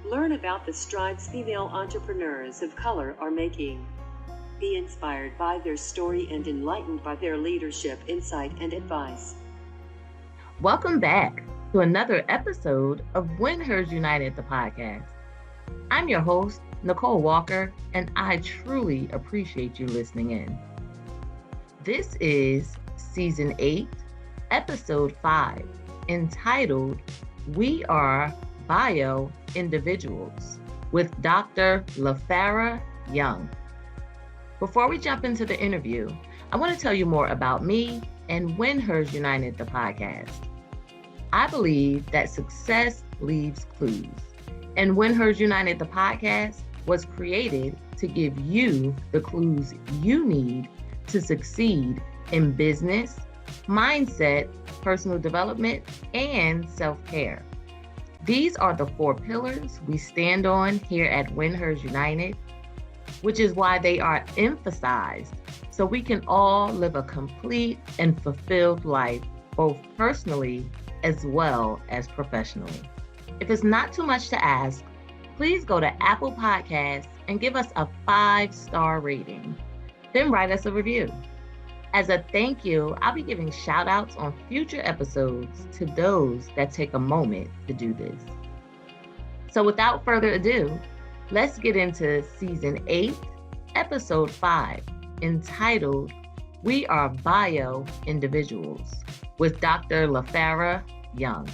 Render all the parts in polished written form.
Learn about the strides female entrepreneurs of color are making. Be inspired by their story and enlightened by their leadership, insight, and advice. Welcome back to another episode of WinHers United, the podcast. I'm your host, Nicole Walker, and I truly appreciate you listening in. This is Season 8, Episode 5, entitled, We Are Bio Individuals, with Dr. LaFarra Young. Before we jump into the interview, I want to tell you more about me and WinHers United, the podcast. I believe that success leaves clues, and WinHers United, the podcast, was created to give you the clues you need to succeed in business, mindset, personal development, and self-care. These are the 4 pillars we stand on here at WinHers United, which is why they are emphasized so we can all live a complete and fulfilled life, both personally as well as professionally. If it's not too much to ask, please go to Apple Podcasts and give us a 5-star rating. Then write us a review. As a thank you, I'll be giving shout outs on future episodes to those that take a moment to do this. So without further ado, let's get into Season 8, Episode 5, entitled, We Are Bio Individuals, with Dr. LaFarra Young.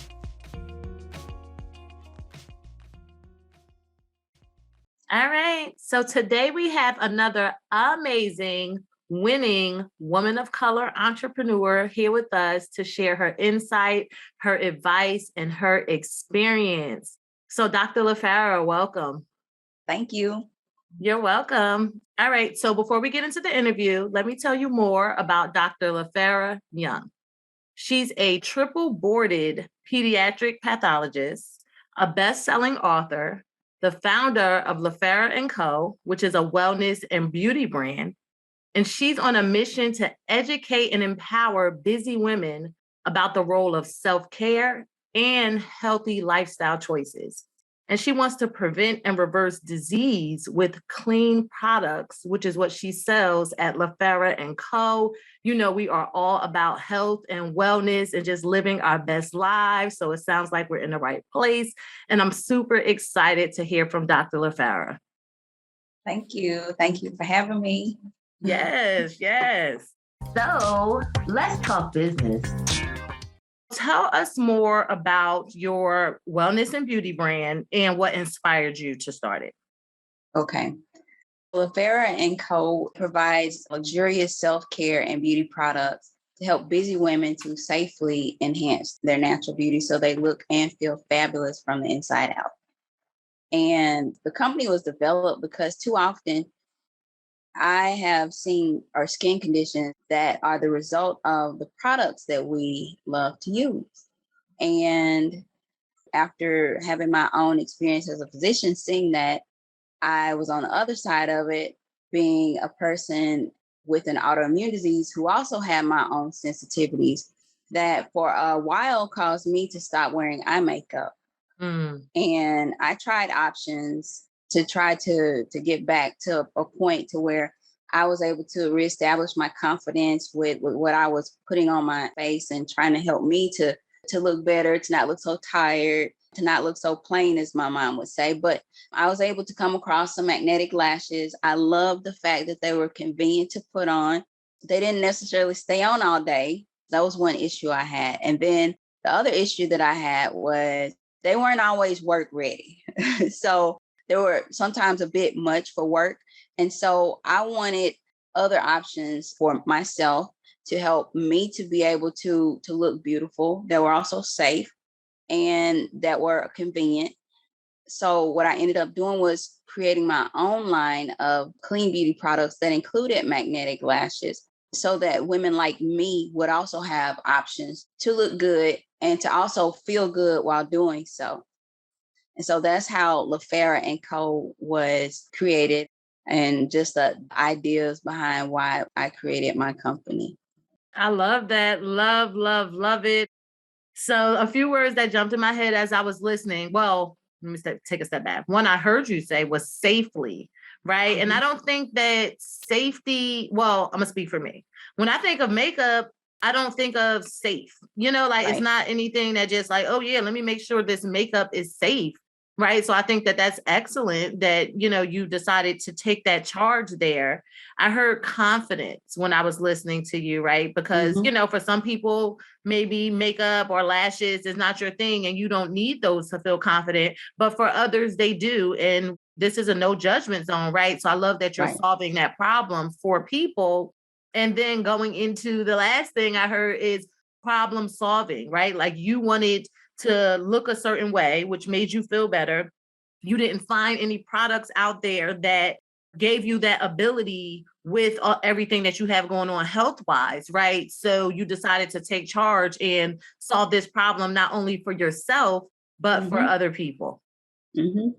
All right, so today we have another amazing, winning woman of color entrepreneur here with us to share her insight, her advice, and her experience. So Dr. LaFarra, welcome. Thank you. You're welcome. All right, so before we get into the interview, let me tell you more about Dr. LaFarra Young. She's a triple-boarded pediatric pathologist, a best-selling author, the founder of LaFarra Co, which is a wellness and beauty brand, and she's on a mission to educate and empower busy women about the role of self-care and healthy lifestyle choices. And she wants to prevent and reverse disease with clean products, which is what she sells at LaFarra Co. You know, we are all about health and wellness and just living our best lives. So it sounds like we're in the right place. And I'm super excited to hear from Dr. LaFarra. Thank you. Thank you for having me. Yes. So let's talk business. Tell us more about your wellness and beauty brand and what inspired you to start it. Okay. LaFarra Co provides luxurious self-care and beauty products to help busy women to safely enhance their natural beauty so they look and feel fabulous from the inside out. And the company was developed because too often I have seen our skin conditions that are the result of the products that we love to use. And after having my own experience as a physician, seeing that, I was on the other side of it, being a person with an autoimmune disease who also had my own sensitivities that for a while caused me to stop wearing eye makeup. And I tried options to try to get back to a point to where I was able to reestablish my confidence with what I was putting on my face and trying to help me to look better, to not look so tired, to not look so plain, as my mom would say. But I was able to come across some magnetic lashes. I loved the fact that they were convenient to put on. They didn't necessarily stay on all day. That was one issue I had. And then the other issue that I had was they weren't always work ready. So they were sometimes a bit much for work. And so I wanted other options for myself to help me to be able to look beautiful, that were also safe and that were convenient. So what I ended up doing was creating my own line of clean beauty products that included magnetic lashes so that women like me would also have options to look good and to also feel good while doing so. And so that's how LaFarra Co was created, and just the ideas behind why I created my company. I love that. Love it. So a few words that jumped in my head as I was listening. Well, take a step back. One I heard you say was safely, right? And I don't think that safety, well, I'm gonna speak for me. When I think of makeup, I don't think of safe, like it's Right. not anything that just like, oh yeah, let me make sure this makeup is safe. Right. So I think that that's excellent that, you decided to take that charge there. I heard confidence when I was listening to you, right? Because, Mhm. for some people, maybe makeup or lashes is not your thing and you don't need those to feel confident. But for others, they do. And this is a no judgment zone, right? So I love that you're Right. solving that problem for people. And then going into the last thing I heard is problem solving, right? Like you wanted to look a certain way, which made you feel better. You didn't find any products out there that gave you that ability with everything that you have going on health wise, right? So you decided to take charge and solve this problem, not only for yourself, but for Mhm. other people. Mhm.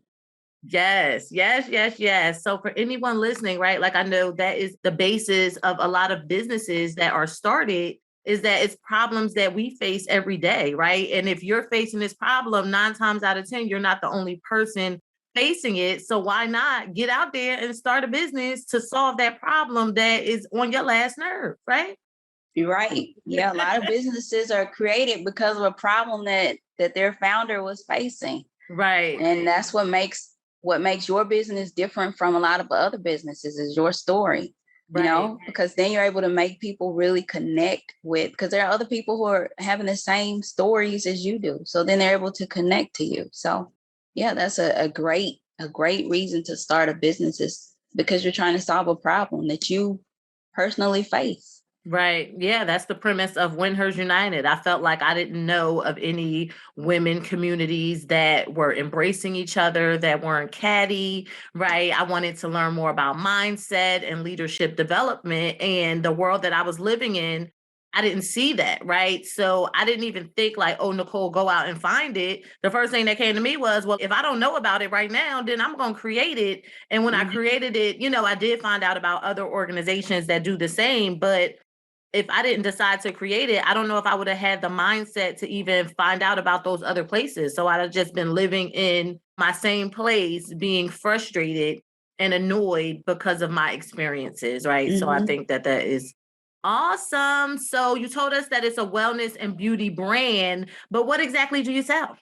Yes, yes, yes, yes. So for anyone listening, right, like I know that is the basis of a lot of businesses that are started is that it's problems that we face every day, right? And if you're facing this problem 9 times out of 10, you're not the only person facing it. So why not get out there and start a business to solve that problem that is on your last nerve, right? You're right. Yeah, a lot of businesses are created because of a problem that their founder was facing. Right, And that's what makes your business different from a lot of other businesses is your story, right. because then you're able to make people really connect with, because there are other people who are having the same stories as you do. So then they're able to connect to you. So yeah, that's a great reason to start a business is because you're trying to solve a problem that you personally face. Right. Yeah, that's the premise of WinHers United. I felt like I didn't know of any women communities that were embracing each other, that weren't catty, right? I wanted to learn more about mindset and leadership development. And the world that I was living in, I didn't see that, right? So I didn't even think like, oh, Nicole, go out and find it. The first thing that came to me was, well, if I don't know about it right now, then I'm going to create it. And when I Mhm. created it, I did find out about other organizations that do the same, but if I didn't decide to create it, I don't know if I would have had the mindset to even find out about those other places. So I'd have just been living in my same place, being frustrated and annoyed because of my experiences, right? So I Mhm. think that that is awesome. So you told us that it's a wellness and beauty brand, but what exactly do you sell?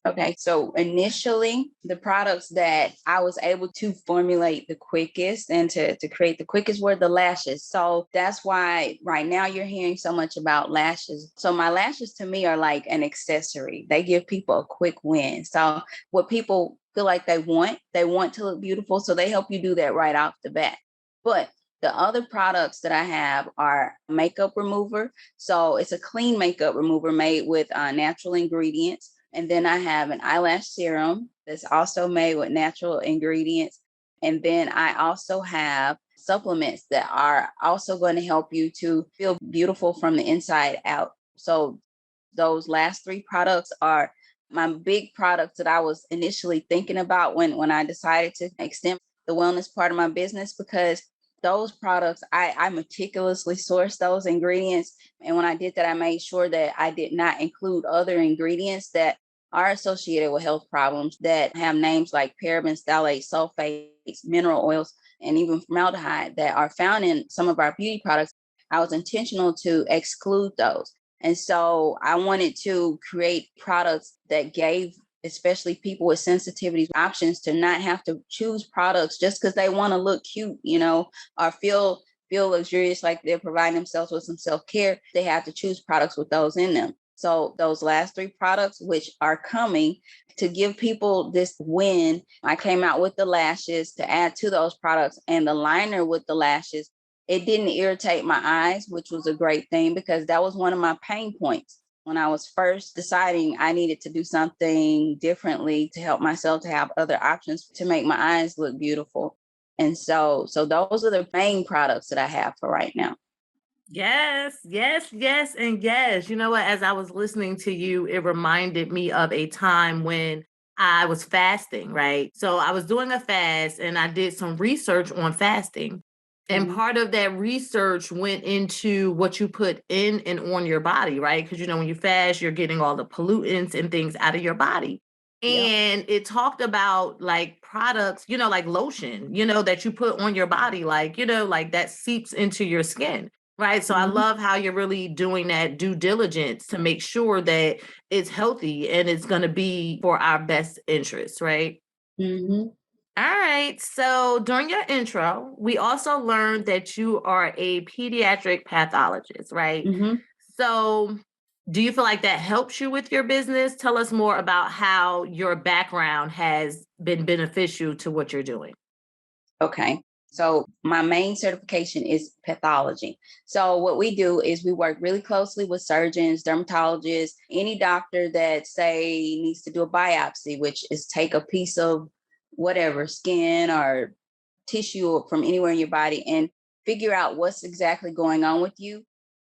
Okay, so initially, the products that I was able to formulate the quickest and to create the quickest were the lashes. So that's why right now you're hearing so much about lashes. So my lashes to me are like an accessory. They give people a quick win. So what people feel like they want to look beautiful. So they help you do that right off the bat. But the other products that I have are makeup remover. So it's a clean makeup remover made with natural ingredients. And then I have an eyelash serum that's also made with natural ingredients. And then I also have supplements that are also going to help you to feel beautiful from the inside out. So those last three products are my big products that I was initially thinking about when I decided to extend the wellness part of my business, because those products, I meticulously sourced those ingredients. And when I did that, I made sure that I did not include other ingredients that are associated with health problems that have names like parabens, phthalates, sulfates, mineral oils, and even formaldehyde that are found in some of our beauty products. I was intentional to exclude those. And so I wanted to create products that gave especially people with sensitivities options to not have to choose products just because they want to look cute, or feel luxurious, like they're providing themselves with some self-care. They have to choose products with those in them. So those last three products, which are coming to give people this win, I came out with the lashes to add to those products and the liner with the lashes. It didn't irritate my eyes, which was a great thing because that was one of my pain points when I was first deciding I needed to do something differently to help myself to have other options to make my eyes look beautiful. And so those are the main products that I have for right now. Yes, yes, yes, and yes. You know what? As I was listening to you, it reminded me of a time when I was fasting, right? So I was doing a fast and I did some research on fasting. And Mhm. part of that research went into what you put in and on your body, right? Because, when you fast, you're getting all the pollutants and things out of your body. Yep. And it talked about like products, like lotion, that you put on your body, like, like that seeps into your skin. Right. So I Hmm. love how you're really doing that due diligence to make sure that it's healthy and it's going to be for our best interests. Right. Hmm. All right. So during your intro, we also learned that you are a pediatric pathologist, right? Hmm. So do you feel like that helps you with your business? Tell us more about how your background has been beneficial to what you're doing. Okay. So my main certification is pathology. So what we do is we work really closely with surgeons, dermatologists, any doctor that say needs to do a biopsy, which is take a piece of whatever skin or tissue from anywhere in your body and figure out what's exactly going on with you.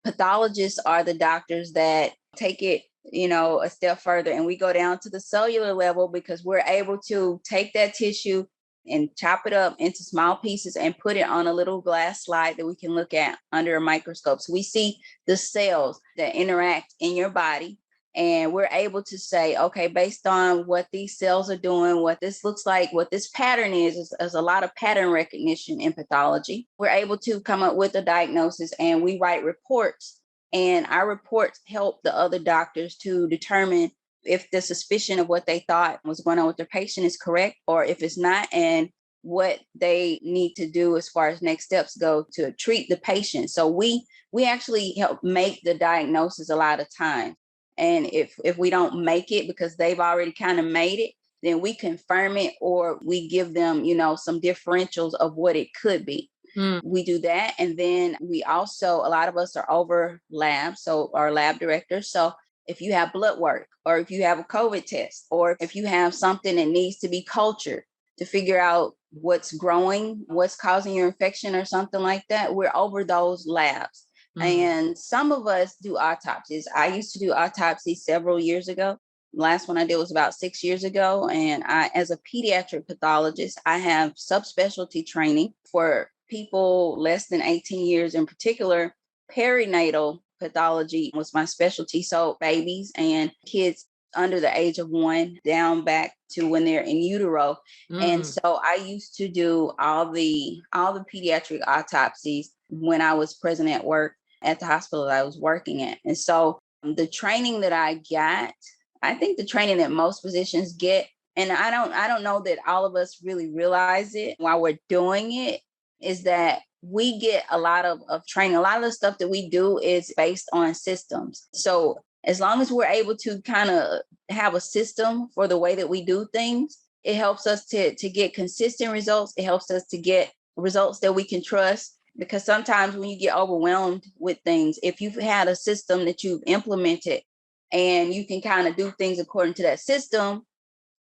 Pathologists are the doctors that take it, a step further, and we go down to the cellular level because we're able to take that tissue and chop it up into small pieces and put it on a little glass slide that we can look at under a microscope. So we see the cells that interact in your body, and we're able to say, okay, based on what these cells are doing, what this looks like, what this pattern is a lot of pattern recognition in pathology. We're able to come up with a diagnosis, and we write reports, and our reports help the other doctors to determine if the suspicion of what they thought was going on with their patient is correct, or if it's not, and what they need to do as far as next steps go to treat the patient. So we actually help make the diagnosis a lot of times. And if we don't make it because they've already kind of made it, then we confirm it, or we give them, some differentials of what it could be. Mm. We do that. And then we also, a lot of us are over lab, so our lab directors. So if you have blood work, or if you have a COVID test, or if you have something that needs to be cultured to figure out what's growing, what's causing your infection or something like that, we're over those labs. And some of us do autopsies. I used to do autopsies several years ago. Last one I did was about 6 years ago. And I, as a pediatric pathologist, I have subspecialty training for people less than 18 years. In particular, perinatal pathology was my specialty. So babies and kids under the age of 1 down back to when they're in utero. And so I used to do all the pediatric autopsies when I was present at work at the hospital that I was working at. And so the training that I got, I think the training that most physicians get, and I don't know that all of us really realize it while we're doing it, is that we get a lot of training. A lot of the stuff that we do is based on systems. So as long as we're able to kind of have a system for the way that we do things, it helps us to get consistent results. It helps us to get results that we can trust. Because sometimes when you get overwhelmed with things, if you've had a system that you've implemented and you can kind of do things according to that system,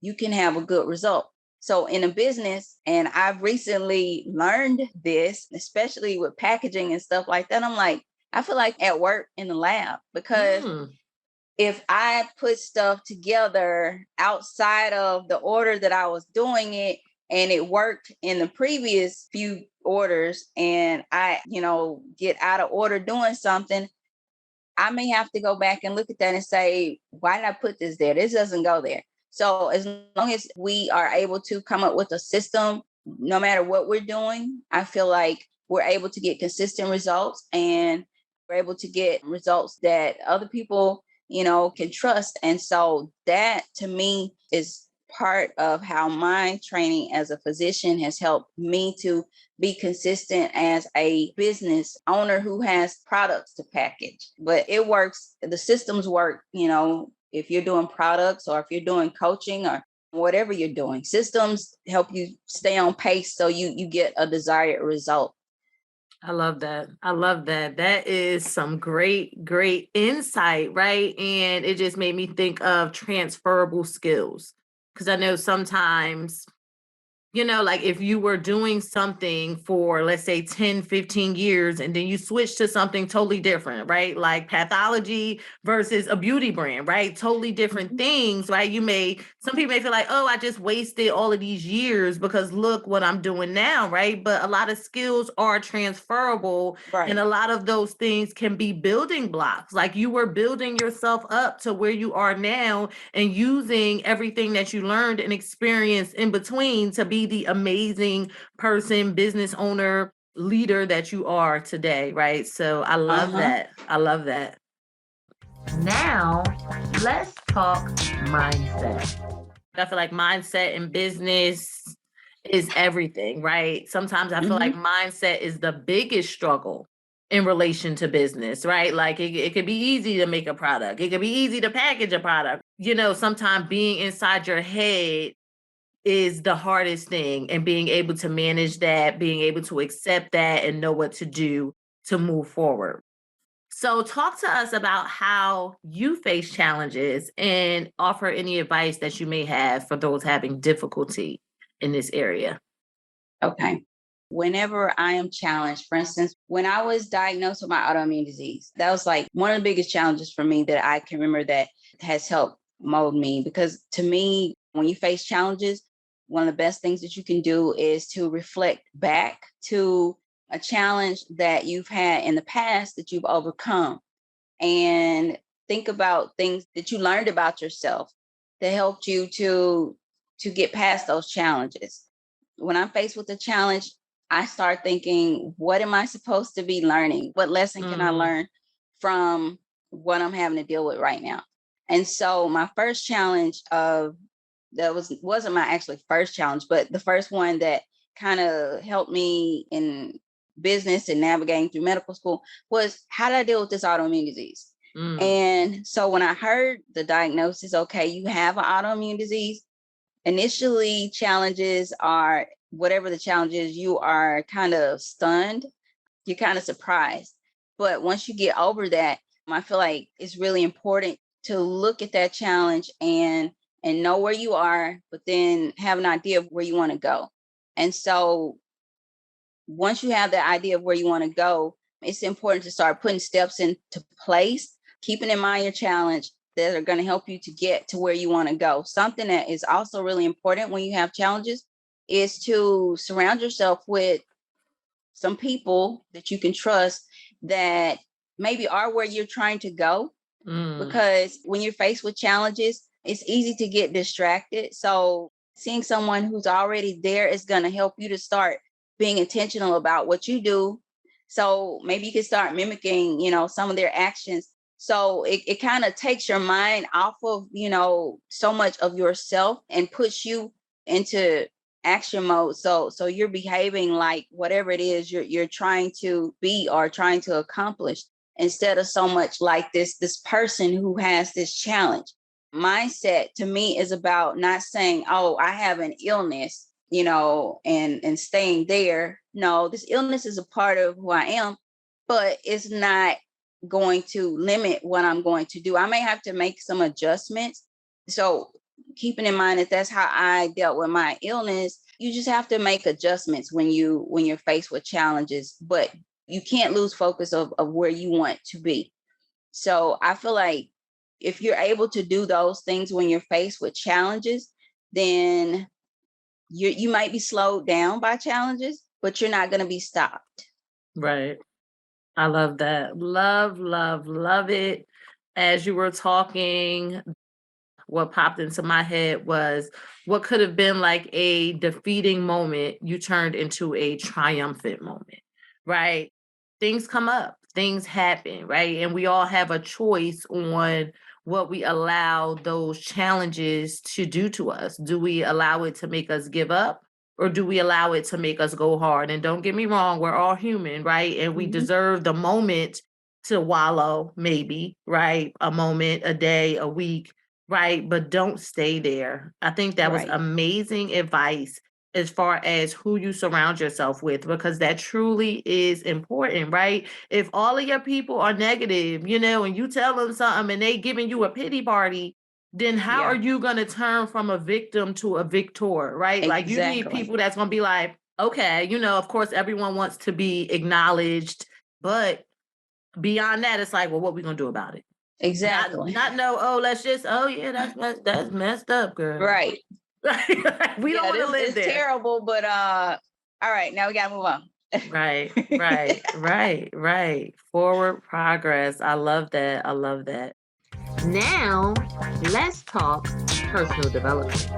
you can have a good result. So in a business, and I've recently learned this, especially with packaging and stuff like that, I'm like, I feel like at work in the lab, because if I put stuff together outside of the order that I was doing it, and it worked in the previous few orders, and I, get out of order doing something, I may have to go back and look at that and say, why did I put this there? This doesn't go there. So as long as we are able to come up with a system, no matter what we're doing, I feel like we're able to get consistent results, and we're able to get results that other people, can trust. And so that to me is part of how my training as a physician has helped me to be consistent as a business owner who has products to package. But it works, the systems work, if you're doing products or if you're doing coaching or whatever you're doing, systems help you stay on pace so you get a desired result. I love that. I love that. That is some great, great insight, right? And it just made me think of transferable skills. Because I know sometimes Like if you were doing something for, let's say, 10, 15 years, and then you switch to something totally different, right? Like pathology versus a beauty brand, right? Totally different things, right? Some people may feel like, oh, I just wasted all of these years because look what I'm doing now, right? But a lot of skills are transferable, and a lot of those things can be building blocks. Like you were building yourself up to where you are now and using everything that you learned and experienced in between to be the amazing person, business owner, leader that you are today, right? So I love that. I love that. Now, let's talk mindset. I feel like mindset in business is everything, right? Sometimes I feel like mindset is the biggest struggle in relation to business, right? Like it could be easy to make a product. It could be easy to package a product. Sometimes being inside your head is the hardest thing, and being able to manage that, being able to accept that and know what to do to move forward. So talk to us about how you face challenges and offer any advice that you may have for those having difficulty in this area. Okay. Whenever I am challenged, for instance, when I was diagnosed with my autoimmune disease, that was like one of the biggest challenges for me that I can remember that has helped mold me. Because to me, when you face challenges, one of the best things that you can do is to reflect back to a challenge that you've had in the past that you've overcome, and think about things that you learned about yourself that helped you to get past those challenges. When I'm faced with a challenge, I start thinking, what am I supposed to be learning? What lesson can I learn from what I'm having to deal with right now? And so my first challenge wasn't my actually first challenge, but the first one that kind of helped me in business and navigating through medical school was, how did I deal with this autoimmune disease? And so when I heard the diagnosis, okay, you have an autoimmune disease, initially challenges are whatever the challenge is, you are kind of stunned, you're kind of surprised. But once you get over that, I feel like it's really important to look at that challenge and know where you are, but then have an idea of where you want to go. And so once you have the idea of where you want to go, it's important to start putting steps into place, keeping in mind your challenge, that are going to help you to get to where you want to go. Something that is also really important when you have challenges is to surround yourself with some people that you can trust that maybe are where you're trying to go. Because when you're faced with challenges, it's easy to get distracted. So seeing someone who's already there is going to help you to start being intentional about what you do. So maybe you can start mimicking, some of their actions. So it kind of takes your mind off of, so much of yourself and puts you into action mode. So you're behaving like whatever it is you're trying to be or trying to accomplish, instead of so much like this person who has this challenge. Mindset to me is about not saying, oh, I have an illness, and staying there. No, this illness is a part of who I am, but it's not going to limit what I'm going to do. I may have to make some adjustments. So keeping in mind that that's how I dealt with my illness, you just have to make adjustments when you're faced with challenges, but you can't lose focus of where you want to be. So I feel like if you're able to do those things when you're faced with challenges, then you might be slowed down by challenges, but you're not going to be stopped. Right. I love that. Love, love, love it. As you were talking, what popped into my head was what could have been like a defeating moment, you turned into a triumphant moment, right? Things come up, things happen, right? And we all have a choice on what we allow those challenges to do to us. Do we allow it to make us give up? Or do we allow it to make us go hard? And don't get me wrong, we're all human, right? And we deserve the moment to wallow, maybe, right? A moment, a day, a week, right? But don't stay there. I think that was amazing advice as far as who you surround yourself with, because that truly is important, right? If all of your people are negative, and you tell them something and they giving you a pity party, then how are you going to turn from a victim to a victor, right? Like you need people that's going to be like, okay, of course, everyone wants to be acknowledged, but beyond that, it's like, well, what are we going to do about it? Exactly. Not know, let's just, that's messed up, girl. Right. We don't want to live there. It's terrible, but all right, now we got to move on. Right. Forward progress. I love that. Now, let's talk personal development.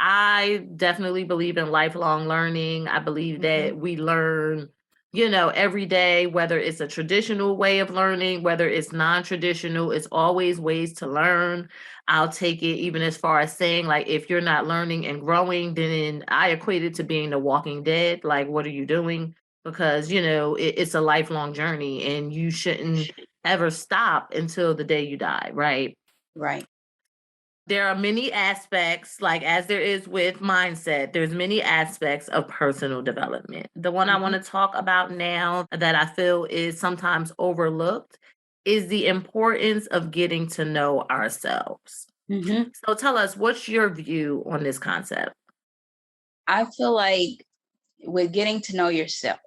I definitely believe in lifelong learning. I believe that we learn, every day, whether it's a traditional way of learning, whether it's non-traditional, it's always ways to learn. I'll take it even as far as saying, like, if you're not learning and growing, then I equate it to being the walking dead. Like, what are you doing? Because, it's a lifelong journey and you shouldn't ever stop until the day you die, right? Right. There are many aspects, like as there is with mindset, there's many aspects of personal development. The one I want to talk about now that I feel is sometimes overlooked is the importance of getting to know ourselves. So tell us, what's your view on this concept? I feel like with getting to know yourself,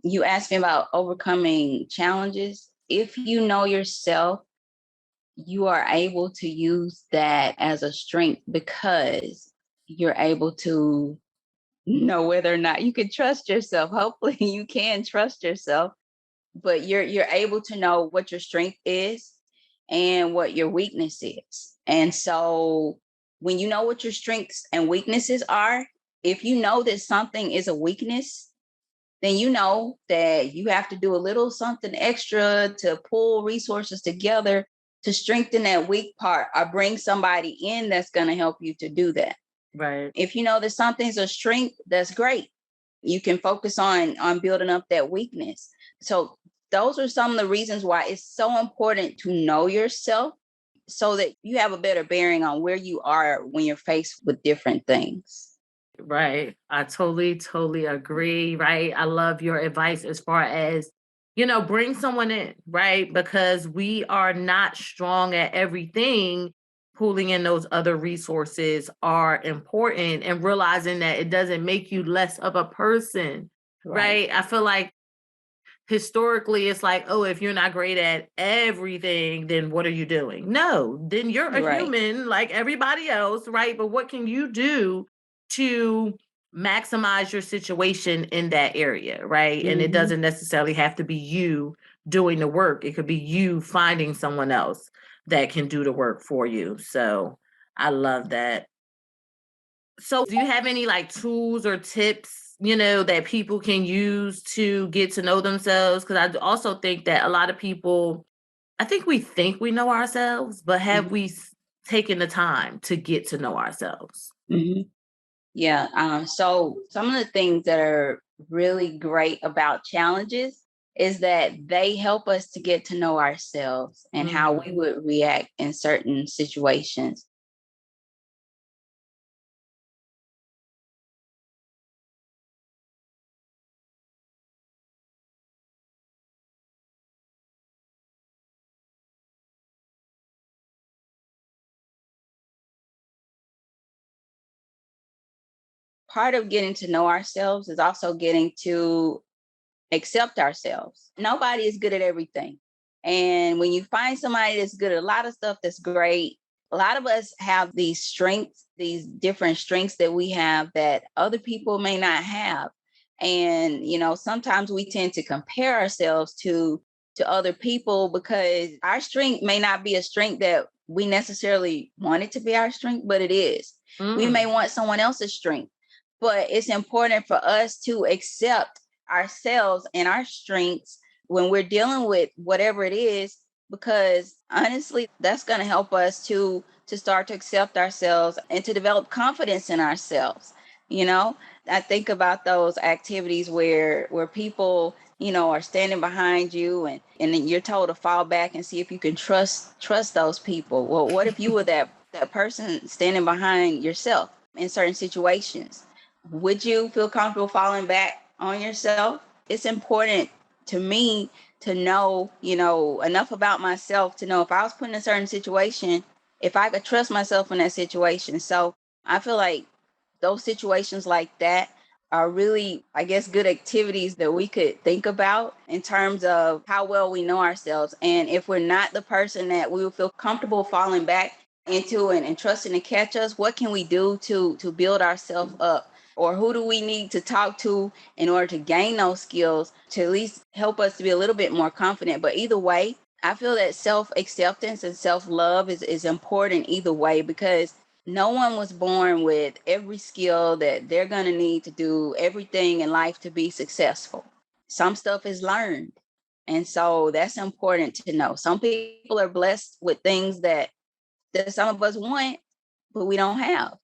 you asked me about overcoming challenges. If you know yourself, you are able to use that as a strength because you're able to know whether or not you can trust yourself. Hopefully you can trust yourself, but you're able to know what your strength is and what your weakness is. And so when you know what your strengths and weaknesses are, if you know that something is a weakness, then you know that you have to do a little something extra to pull resources together to strengthen that weak part or bring somebody in that's going to help you to do that. Right. If you know that something's a strength, that's great. You can focus on building up that weakness. So those are some of the reasons why it's so important to know yourself so that you have a better bearing on where you are when you're faced with different things. Right. I totally agree. Right. I love your advice as far as, bring someone in, right? Because we are not strong at everything. Pulling in those other resources are important and realizing that it doesn't make you less of a person. Right. I feel like historically it's like, oh, if you're not great at everything, then what are you doing? No, then you're a human like everybody else, right? But what can you do to maximize your situation in that area, right? And it doesn't necessarily have to be you doing the work. It could be you finding someone else that can do the work for you. So I love that. So do you have any like tools or tips, that people can use to get to know themselves? Because I also think that a lot of people, I think we know ourselves, but have we taken the time to get to know ourselves? Yeah. So some of the things that are really great about challenges is that they help us to get to know ourselves and how we would react in certain situations. Part of getting to know ourselves is also getting to accept ourselves. Nobody is good at everything. And when you find somebody that's good at a lot of stuff, that's great. A lot of us have these strengths, these different strengths that we have that other people may not have. And, sometimes we tend to compare ourselves to other people because our strength may not be a strength that we necessarily want it to be our strength, but it is. We may want someone else's strength, but it's important for us to accept ourselves and our strengths when we're dealing with whatever it is, because honestly, that's going to help us to start to accept ourselves and to develop confidence in ourselves. I think about those activities where people are standing behind you and then you're told to fall back and see if you can trust those people. Well, what if you were that person standing behind yourself in certain situations? Would you feel comfortable falling back on yourself? It's important to me to know, enough about myself to know if I was put in a certain situation, if I could trust myself in that situation. So I feel like those situations like that are really, I guess, good activities that we could think about in terms of how well we know ourselves. And if we're not the person that we will feel comfortable falling back into and trusting to catch us, what can we do to build ourselves up? Or who do we need to talk to in order to gain those skills to at least help us to be a little bit more confident? But either way, I feel that self-acceptance and self-love is important either way, because no one was born with every skill that they're going to need to do everything in life to be successful. Some stuff is learned. And so that's important to know. Some people are blessed with things that some of us want, but we don't have.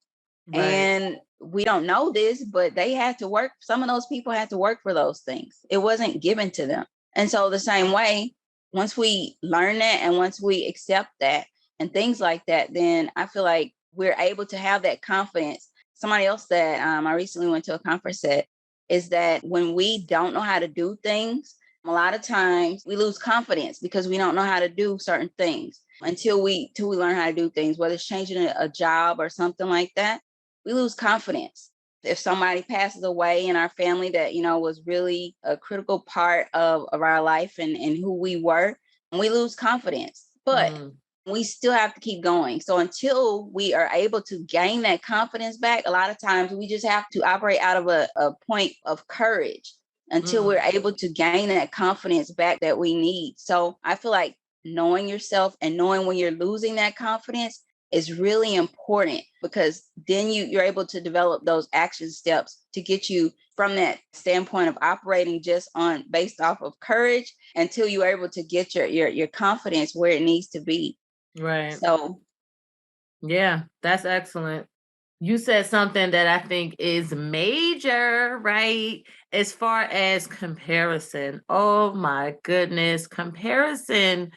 Right. And we don't know this, but they had to work. Some of those people had to work for those things. It wasn't given to them. And so the same way, once we learn that and once we accept that and things like that, then I feel like we're able to have that confidence. Somebody else that I recently went to a conference at is that when we don't know how to do things, a lot of times we lose confidence because we don't know how to do certain things until we learn how to do things, whether it's changing a job or something like that. We lose confidence. If somebody passes away in our family that, was really a critical part of our life and who we were, we lose confidence. But we still have to keep going. So until we are able to gain that confidence back, a lot of times we just have to operate out of a point of courage until we're able to gain that confidence back that we need. So I feel like knowing yourself and knowing when you're losing that confidence is really important, because then you're able to develop those action steps to get you from that standpoint of operating just on based off of courage until you're able to get your confidence where it needs to be. Right. So yeah, that's excellent. You said something that I think is major, right? As far as comparison. Oh my goodness. Comparison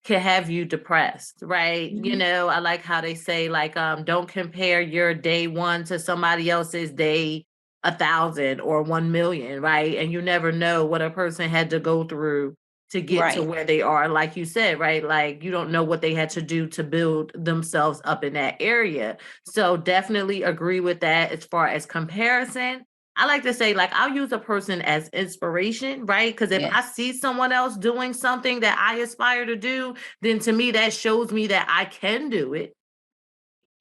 can have you depressed, right? I like how they say, like, don't compare your day 1 to somebody else's day 1,000 or 1,000,000, right? And you never know what a person had to go through to get to where they are, like you said, right? Like, you don't know what they had to do to build themselves up in that area. So definitely agree with that. As far as comparison, I like to say, like, I'll use a person as inspiration, right? Because if I see someone else doing something that I aspire to do, then to me, that shows me that I can do it.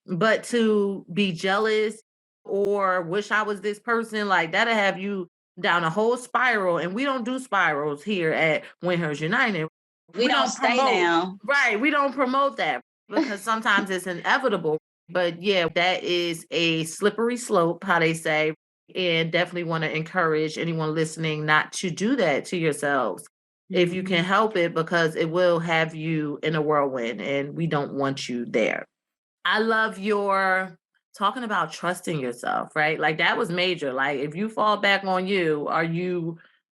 But to be jealous or wish I was this person, like, that'll have you down a whole spiral. And we don't do spirals here at WinHers United. we don't stay down. Right. We don't promote that because sometimes it's inevitable. But yeah, that is a slippery slope, how they say, and definitely want to encourage anyone listening not to do that to yourselves if you can help it, because it will have you in a whirlwind and we don't want you there. I love your talking about trusting yourself, right? Like, that was major. Like, if you fall back on you,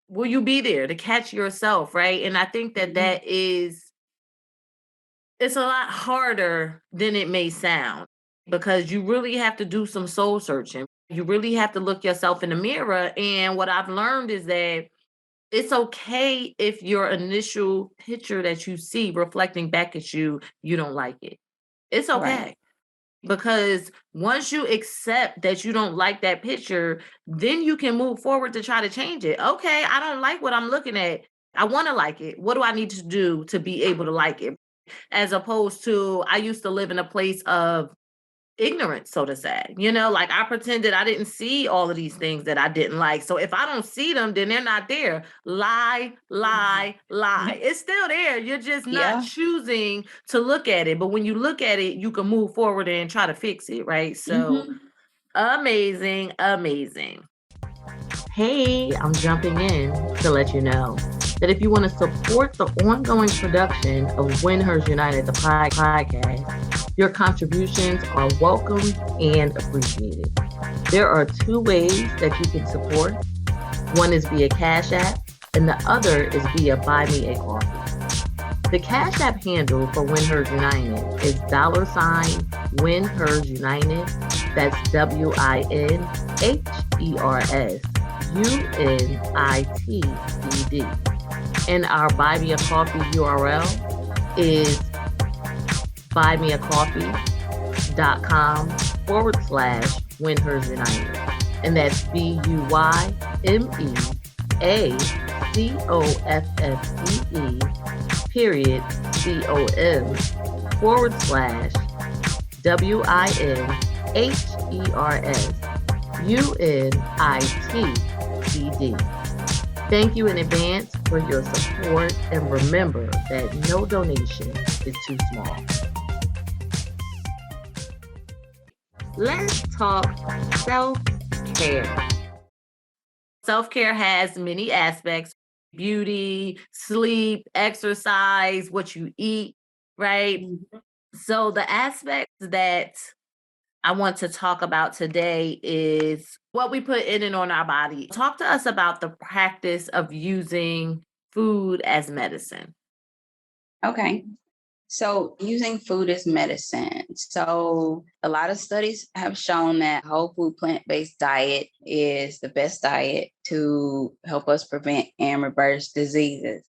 will you be there to catch yourself, right? And I think that it's a lot harder than it may sound, because you really have to do some soul searching. You really have to look yourself in the mirror. And what I've learned is that it's okay if your initial picture that you see reflecting back at you, you don't like it. It's okay. Right. Because once you accept that you don't like that picture, then you can move forward to try to change it. Okay, I don't like what I'm looking at. I want to like it. What do I need to do to be able to like it? As opposed to, I used to live in a place of ignorance, so to say. Like, I pretended I didn't see all of these things that I didn't like. So if I don't see them, then they're not there. Lie. It's still there. You're just not choosing to look at it. But when you look at it, you can move forward and try to fix it, right? So amazing. Hey, I'm jumping in to let you know that if you want to support the ongoing production of WinHers United, the podcast, your contributions are welcome and appreciated. There are 2 ways that you can support. One is via Cash App, and the other is via Buy Me a Coffee. The Cash App handle for WinHers United is $WinHers United. That's WinHersUnited. And our Buy Me a Coffee URL is buymeacoffee.com/WinHers United. And that's BUYME.COFFEE.COM/WinHersUnited. Thank you in advance for your support, and remember that no donation is too small. Let's talk self-care. Self-care has many aspects: beauty, sleep, exercise, what you eat, right? Mhm. So the aspect that I want to talk about today is what we put in and on our body. Talk to us about the practice of using food as medicine. Okay. So using food as medicine. So a lot of studies have shown that whole food plant-based diet is the best diet to help us prevent and reverse diseases.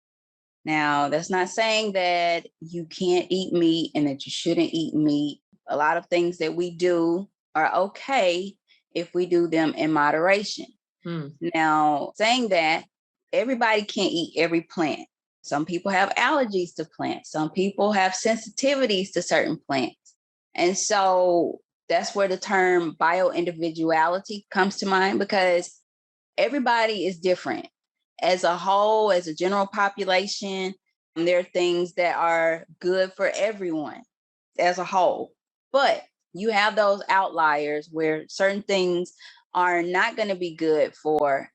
Now, that's not saying that you can't eat meat and that you shouldn't eat meat. A lot of things that we do are okay if we do them in moderation. Hmm. Now, saying that, everybody can't eat every plant. Some people have allergies to plants. Some people have sensitivities to certain plants. And so that's where the term bioindividuality comes to mind, because everybody is different. As a whole, as a general population, there are things that are good for everyone as a whole. But you have those outliers where certain things are not going to be good for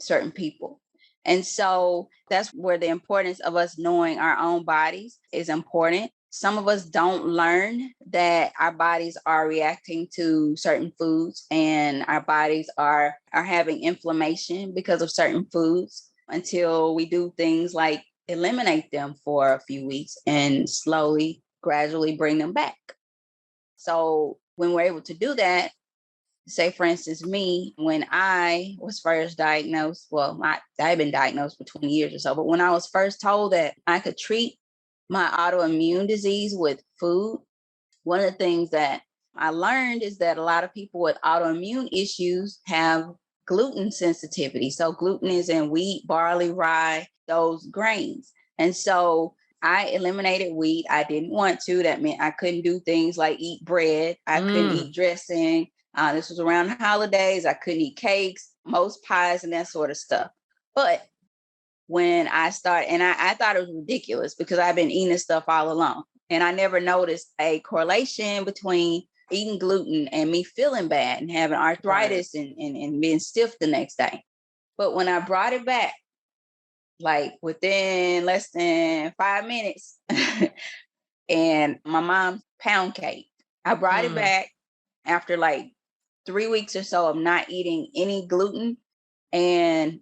certain people. And so that's where the importance of us knowing our own bodies is important. Some of us don't learn that our bodies are reacting to certain foods and our bodies are having inflammation because of certain foods until we do things like eliminate them for a few weeks and slowly, gradually bring them back. So when we're able to do that, say for instance, me, when I was first diagnosed, I've been diagnosed for 20 years or so, but when I was first told that I could treat my autoimmune disease with food, one of the things that I learned is that a lot of people with autoimmune issues have gluten sensitivity. So gluten is in wheat, barley, rye, those grains. And so I eliminated wheat. I didn't want to. That meant I couldn't do things like eat bread. I couldn't eat dressing. This was around the holidays. I couldn't eat cakes, most pies, and that sort of stuff. But when I started, and I thought it was ridiculous because I've been eating this stuff all along. And I never noticed a correlation between eating gluten and me feeling bad and having arthritis and being stiff the next day. But when I brought it back, like within less than 5 minutes, and my mom's pound cake, I brought it back after like 3 weeks or so of not eating any gluten, and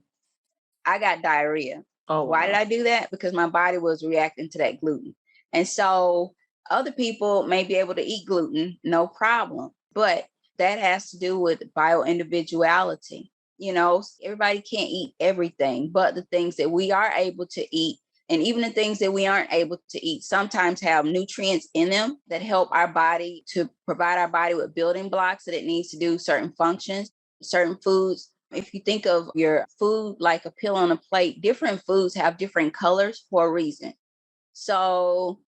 I got diarrhea. Oh, why did I do that? Because my body was reacting to that gluten. And so other people may be able to eat gluten, no problem. But that has to do with bioindividuality. You know, everybody can't eat everything, but the things that we are able to eat, and even the things that we aren't able to eat, sometimes have nutrients in them that help our body to provide our body with building blocks that it needs to do certain functions. Certain foods, if you think of your food like a pill on a plate, different foods have different colors for a reason. So,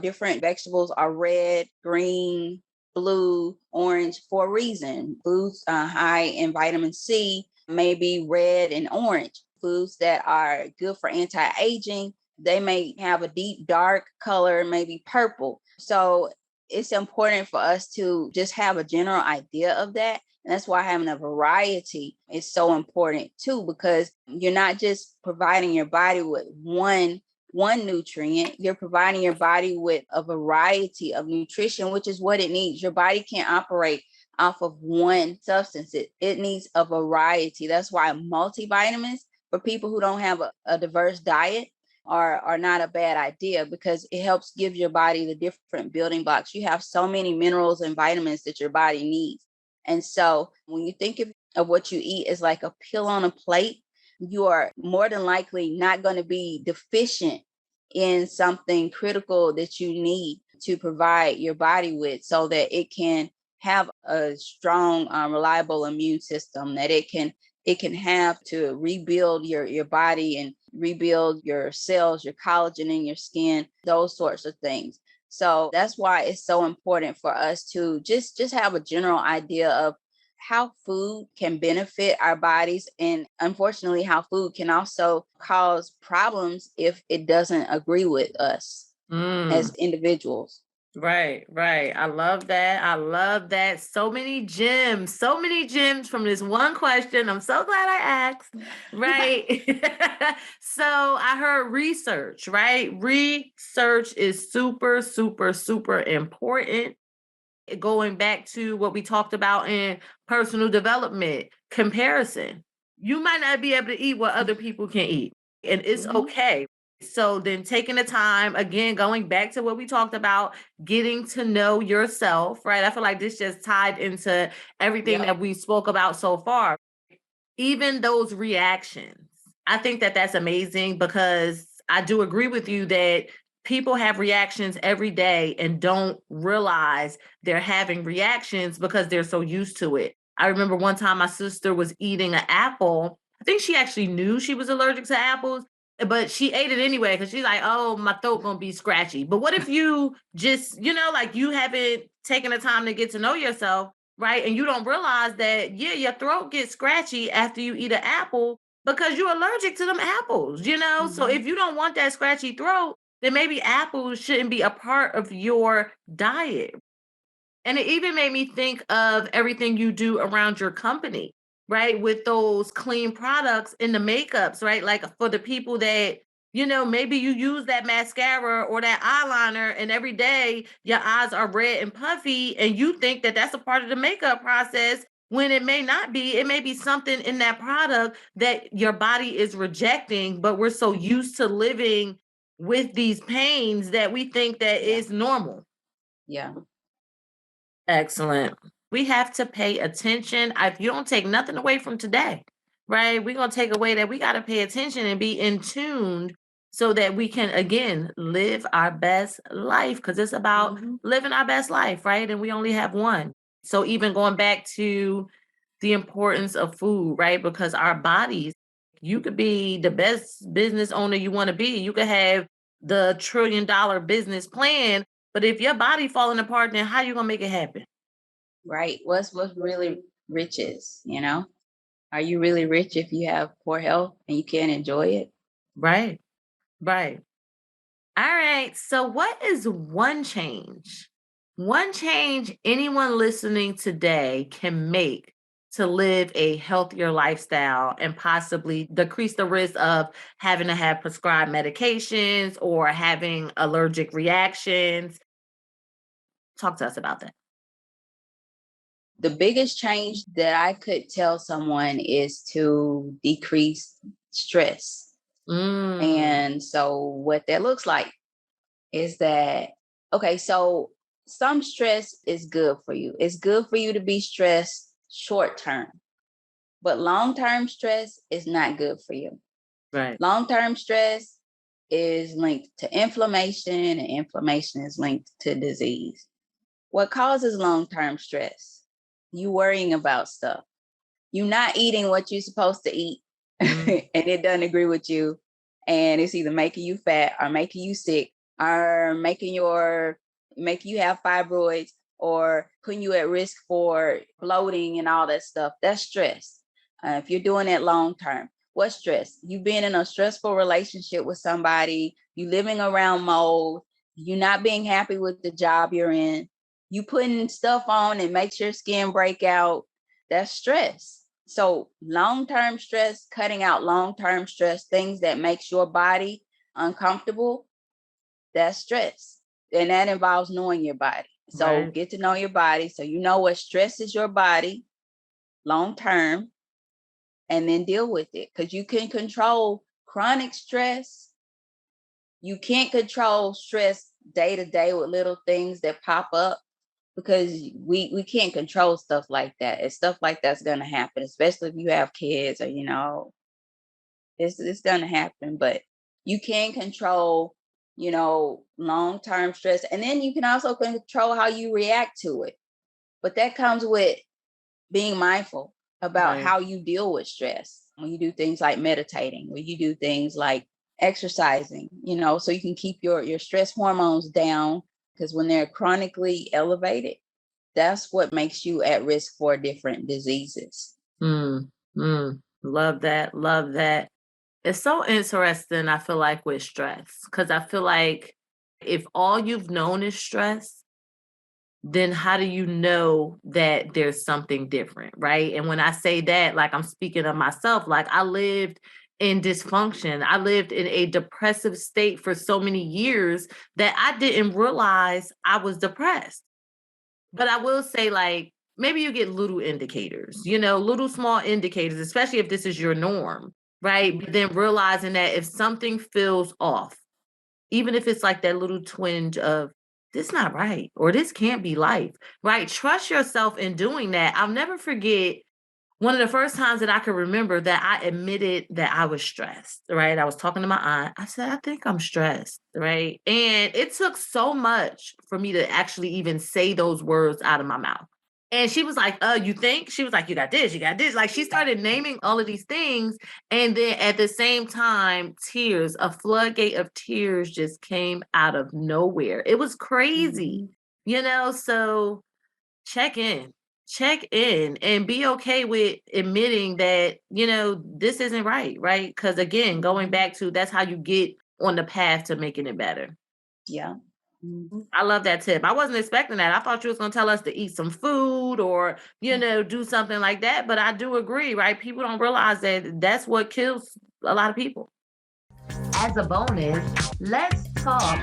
different vegetables are red, green, blue, orange for a reason. Foods high in vitamin C may be red and orange. Foods that are good for anti-aging, they may have a deep dark color, maybe purple. So it's important for us to just have a general idea of that. And that's why having a variety is so important too, because you're not just providing your body with one nutrient, you're providing your body with a variety of nutrition, which is what it needs. Your body can't operate off of one substance. It needs a variety. That's why multivitamins for people who don't have a diverse diet are not a bad idea, because it helps give your body the different building blocks. You have so many minerals and vitamins that your body needs. And so when you think of what you eat as like a pill on a plate, you are more than likely not going to be deficient in something critical that you need to provide your body with so that it can have a strong, reliable immune system that it can have to rebuild your body and rebuild your cells, your collagen in your skin, those sorts of things. So that's why it's so important for us to just have a general idea of how food can benefit our bodies, and unfortunately how food can also cause problems if it doesn't agree with us as individuals. Right. I love that. So many gems from this one question. I'm so glad I asked. Right. So I heard research, right? Research is super, super, super important. Going back to what we talked about in personal development, comparison. You might not be able to eat what other people can eat, and it's okay. So then taking the time, again, going back to what we talked about, getting to know yourself, right? I feel like this just tied into everything that we spoke about so far. Even those reactions, I think that that's amazing, because I do agree with you that people have reactions every day and don't realize they're having reactions because they're so used to it. I remember one time my sister was eating an apple. I think she actually knew she was allergic to apples, but she ate it anyway because she's like, oh, my throat gonna be scratchy. But what if you just, like you haven't taken the time to get to know yourself, right? And you don't realize that, your throat gets scratchy after you eat an apple because you're allergic to them apples, So if you don't want that scratchy throat, then maybe apples shouldn't be a part of your diet. And it even made me think of everything you do around your company, right? With those clean products and the makeups, right? Like for the people that, maybe you use that mascara or that eyeliner and every day your eyes are red and puffy and you think that that's a part of the makeup process when it may not be. It may be something in that product that your body is rejecting, but we're so used to living with these pains that we think that is normal. Yeah. Excellent. We have to pay attention. If you don't take nothing away from today, right? We're going to take away that we got to pay attention and be in tune so that we can, again, live our best life, because it's about living our best life, right? And we only have one. So even going back to the importance of food, right? Because our bodies, you could be the best business owner you want to be. You could have the $1 trillion business plan, but if your body falling apart, then how you gonna make it happen? Right. What's really riches, Are you really rich if you have poor health and you can't enjoy it? Right. All right. So what is one change? One change anyone listening today can make to live a healthier lifestyle and possibly decrease the risk of having to have prescribed medications or having allergic reactions. Talk to us about that. The biggest change that I could tell someone is to decrease stress. And so what that looks like is that, okay, so some stress is good for you. It's good for you to be stressed short term, but long-term stress is not good for you. Right. Long-term stress is linked to inflammation, and inflammation is linked to disease. What causes long-term stress? You worrying about stuff. You not eating what you're supposed to eat, and it doesn't agree with you. And it's either making you fat or making you sick or making you have fibroids or putting you at risk for bloating and all that stuff. That's stress. If you're doing it long term, what's stress? You've been in a stressful relationship with somebody, you living around mold, you not being happy with the job you're in, you putting stuff on and makes your skin break out. That's stress. So long-term stress, cutting out long-term stress, things that makes your body uncomfortable, that's stress. And that involves knowing your body. So get to know your body so you know what stresses your body long-term, and then deal with it. Because you can control chronic stress. You can't control stress day to day with little things that pop up, because we can't control stuff like that. It's stuff like that's going to happen, especially if you have kids or, it's going to happen. But you can control long-term stress. And then you can also control how you react to it. But that comes with being mindful about Right. how you deal with stress. When you do things like meditating, when you do things like exercising, so you can keep your stress hormones down, because when they're chronically elevated, that's what makes you at risk for different diseases. Love that. Love that. It's so interesting, I feel like, with stress, because I feel like if all you've known is stress, then how do you know that there's something different, right? And when I say that, like, I'm speaking of myself, like, I lived in dysfunction. I lived in a depressive state for so many years that I didn't realize I was depressed. But I will say, like, maybe you get little indicators, little small indicators, especially if this is your norm, right? But then realizing that if something feels off, even if it's like that little twinge of this not right or this can't be life, right? Trust yourself in doing that. I'll never forget one of the first times that I could remember that I admitted that I was stressed, right? I was talking to my aunt. I said, I think I'm stressed, right? And it took so much for me to actually even say those words out of my mouth. And she was like, you think? She was like, you got this, you got this. Like, she started naming all of these things. And then at the same time, tears, a floodgate of tears just came out of nowhere. It was crazy, So check in, check in and be okay with admitting that, this isn't right. Right. Because again, going back to that's how you get on the path to making it better. Yeah. I love that tip. I wasn't expecting that. I thought you was going to tell us to eat some food or, do something like that. But I do agree, right? People don't realize that that's what kills a lot of people. As a bonus, let's talk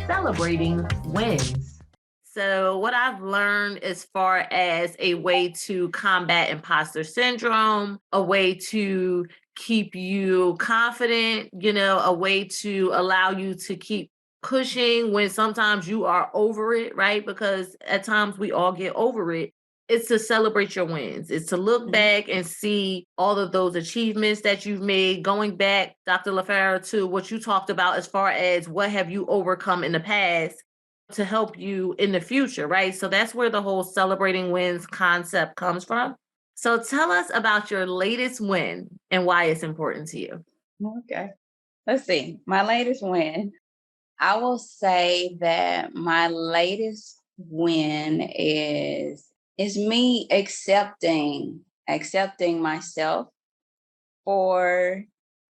celebrating wins. So, what I've learned as far as a way to combat imposter syndrome, a way to keep you confident, a way to allow you to keep pushing when sometimes you are over it, right? Because at times we all get over it. It's to celebrate your wins. It's to look back and see all of those achievements that you've made. Going back, Dr. LaFarra, to what you talked about as far as what have you overcome in the past to help you in the future, right? So that's where the whole celebrating wins concept comes from. So tell us about your latest win and why it's important to you. Okay. Let's see. My latest win. I will say that my latest win is me accepting myself for,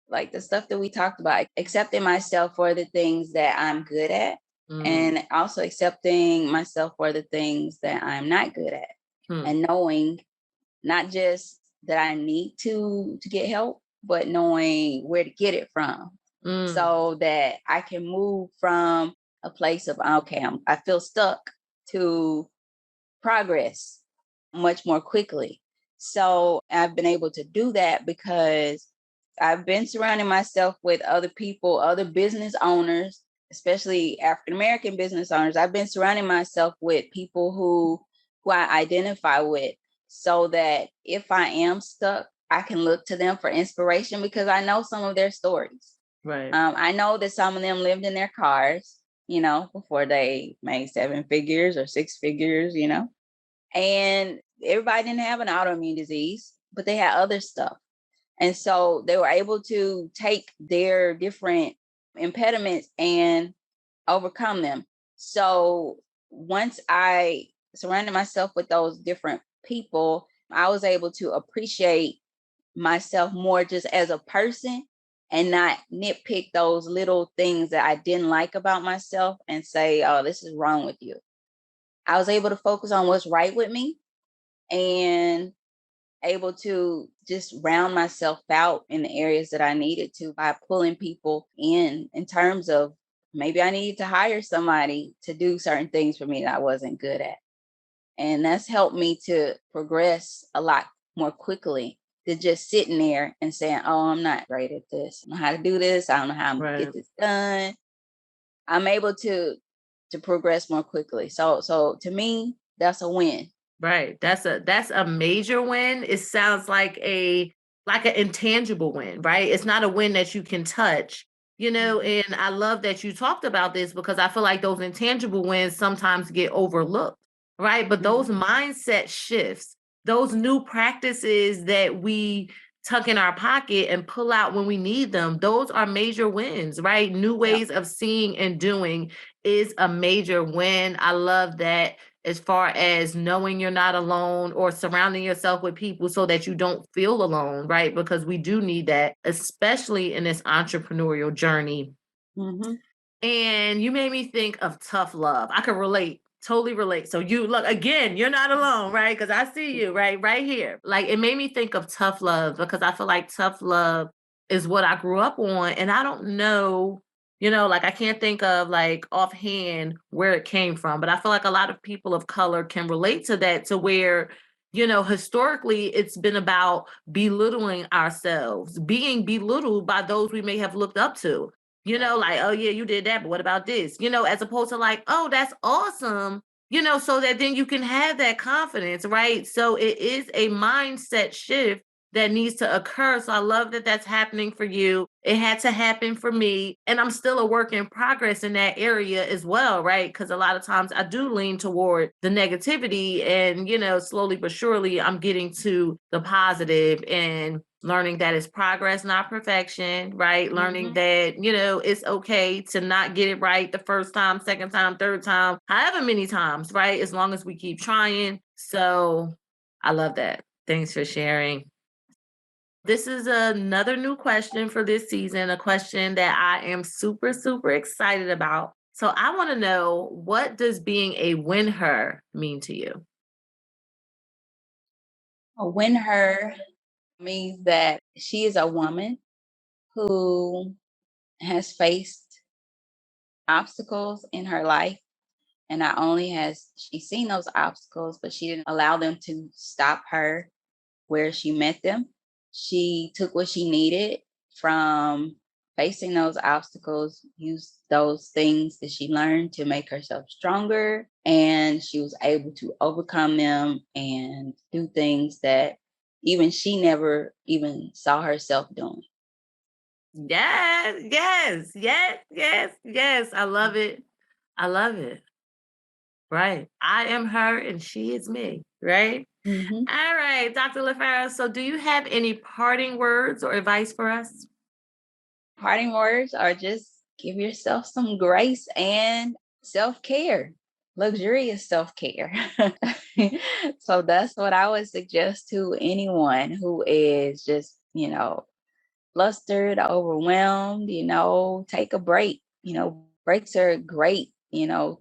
like, the stuff that we talked about, accepting myself for the things that I'm good at, and also accepting myself for the things that I'm not good at, and knowing not just that I need to get help, but knowing where to get it from, so that I can move from a place of, okay, I feel stuck, to progress much more quickly. So I've been able to do that because I've been surrounding myself with other people, other business owners, especially African American business owners. I've been surrounding myself with people who I identify with, so that if I am stuck, I can look to them for inspiration, because I know some of their stories. Right. I know that some of them lived in their cars, before they made 7 figures or 6 figures, and everybody didn't have an autoimmune disease, but they had other stuff. And so they were able to take their different impediments and overcome them. So once I surrounded myself with those different people, I was able to appreciate myself more just as a person, and not nitpick those little things that I didn't like about myself and say, oh, this is wrong with you. I was able to focus on what's right with me, and able to just round myself out in the areas that I needed to, by pulling people in terms of, maybe I needed to hire somebody to do certain things for me that I wasn't good at. And that's helped me to progress a lot more quickly than just sitting there and saying, oh, I'm not great at this. I don't know how to do this. I don't know how I'm going to get this done. I'm able to progress more quickly. So to me, that's a win. Right. That's a major win. It sounds like an intangible win, right? It's not a win that you can touch, And I love that you talked about this because I feel like those intangible wins sometimes get overlooked, right? But those mindset shifts, those new practices that we tuck in our pocket and pull out when we need them, those are major wins, right? New ways of seeing and doing is a major win. I love that, as far as knowing you're not alone or surrounding yourself with people so that you don't feel alone, right? Because we do need that, especially in this entrepreneurial journey. And you made me think of tough love. I could relate, totally relate. So you look, again, you're not alone, right? Because I see you right here. Like, it made me think of tough love because I feel like tough love is what I grew up on. And I don't know, like I can't think of like offhand where it came from, but I feel like a lot of people of color can relate to that, to where, historically it's been about belittling ourselves, being belittled by those we may have looked up to. Like, oh yeah, you did that, but what about this? As opposed to like, oh, that's awesome, so that then you can have that confidence, right? So it is a mindset shift that needs to occur. So I love that that's happening for you. It had to happen for me. And I'm still a work in progress in that area as well, right? Because a lot of times I do lean toward the negativity and, slowly but surely I'm getting to the positive and learning that it's progress, not perfection, right? Learning that, it's okay to not get it right the first time, second time, third time, however many times, right? As long as we keep trying. So I love that. Thanks for sharing. This is another new question for this season, a question that I am super, super excited about. So I want to know, what does being a WinHer mean to you? A WinHer means that she is a woman who has faced obstacles in her life. And not only has she seen those obstacles, but she didn't allow them to stop her where she met them. She took what she needed from facing those obstacles, used those things that she learned to make herself stronger, and she was able to overcome them and do things that even she never even saw herself doing. Yes. I love it. I love it. Right. I am her and she is me, right? All right, Dr. LaFarra. So do you have any parting words or advice for us? Parting words are just give yourself some grace and self-care, luxurious self-care. So that's what I would suggest to anyone who is just, flustered, overwhelmed, take a break. Breaks are great,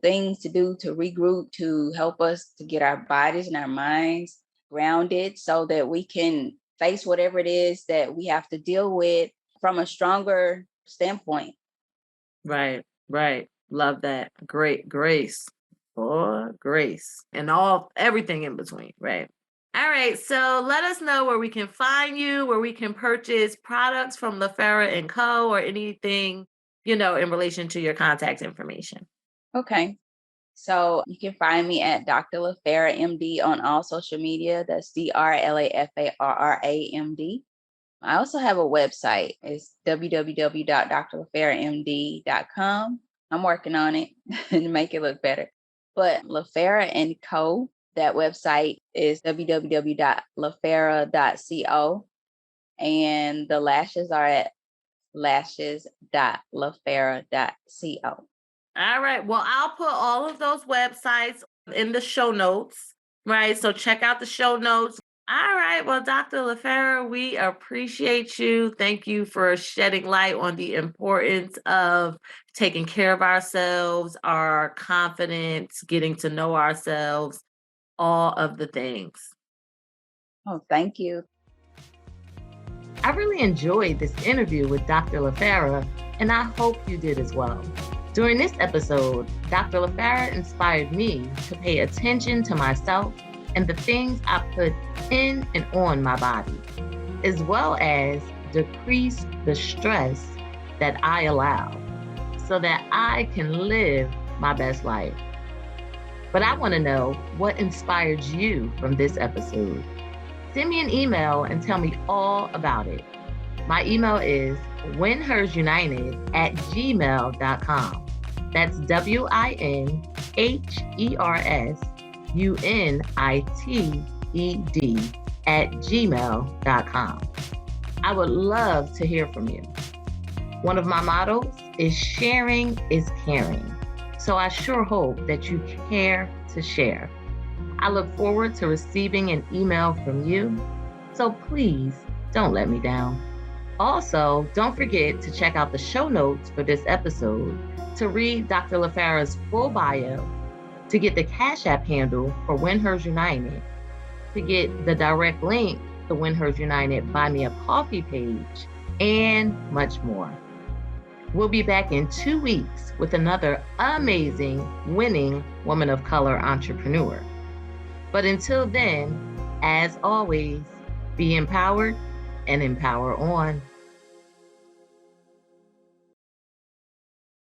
things to do to regroup, to help us to get our bodies and our minds grounded so that we can face whatever it is that we have to deal with from a stronger standpoint. Right. Love that. Great grace for grace and everything in between. Right. All right. So let us know where we can find you, where we can purchase products from LaFarra Co. or anything, in relation to your contact information. Okay. So you can find me at Dr. LaFarra MD on all social media. That's DrLaFarramD. I also have a website. It's www.drlafarramd.com. I'm working on it to make it look better. But LaFarra Co., that website is www.lafarra.co. And the lashes are at lashes.lafarra.co. All right. Well, I'll put all of those websites in the show notes, right? So check out the show notes. All right. Well, Dr. LaFarra, we appreciate you. Thank you for shedding light on the importance of taking care of ourselves, our confidence, getting to know ourselves, all of the things. Oh, thank you. I really enjoyed this interview with Dr. LaFarra, and I hope you did as well. During this episode, Dr. LaFarra inspired me to pay attention to myself and the things I put in and on my body, as well as decrease the stress that I allow so that I can live my best life. But I want to know what inspired you from this episode. Send me an email and tell me all about it. My email is winhersunited@gmail.com. That's WinHersUnited@gmail.com. I would love to hear from you. One of my mottos is sharing is caring. So I sure hope that you care to share. I look forward to receiving an email from you. So please don't let me down. Also, don't forget to check out the show notes for this episode to read Dr. LaFarra's full bio, to get the Cash App handle for WinHers United, to get the direct link to WinHers United Buy Me a Coffee page, and much more. We'll be back in 2 weeks with another amazing, winning woman of color entrepreneur. But until then, as always, be empowered and empower on.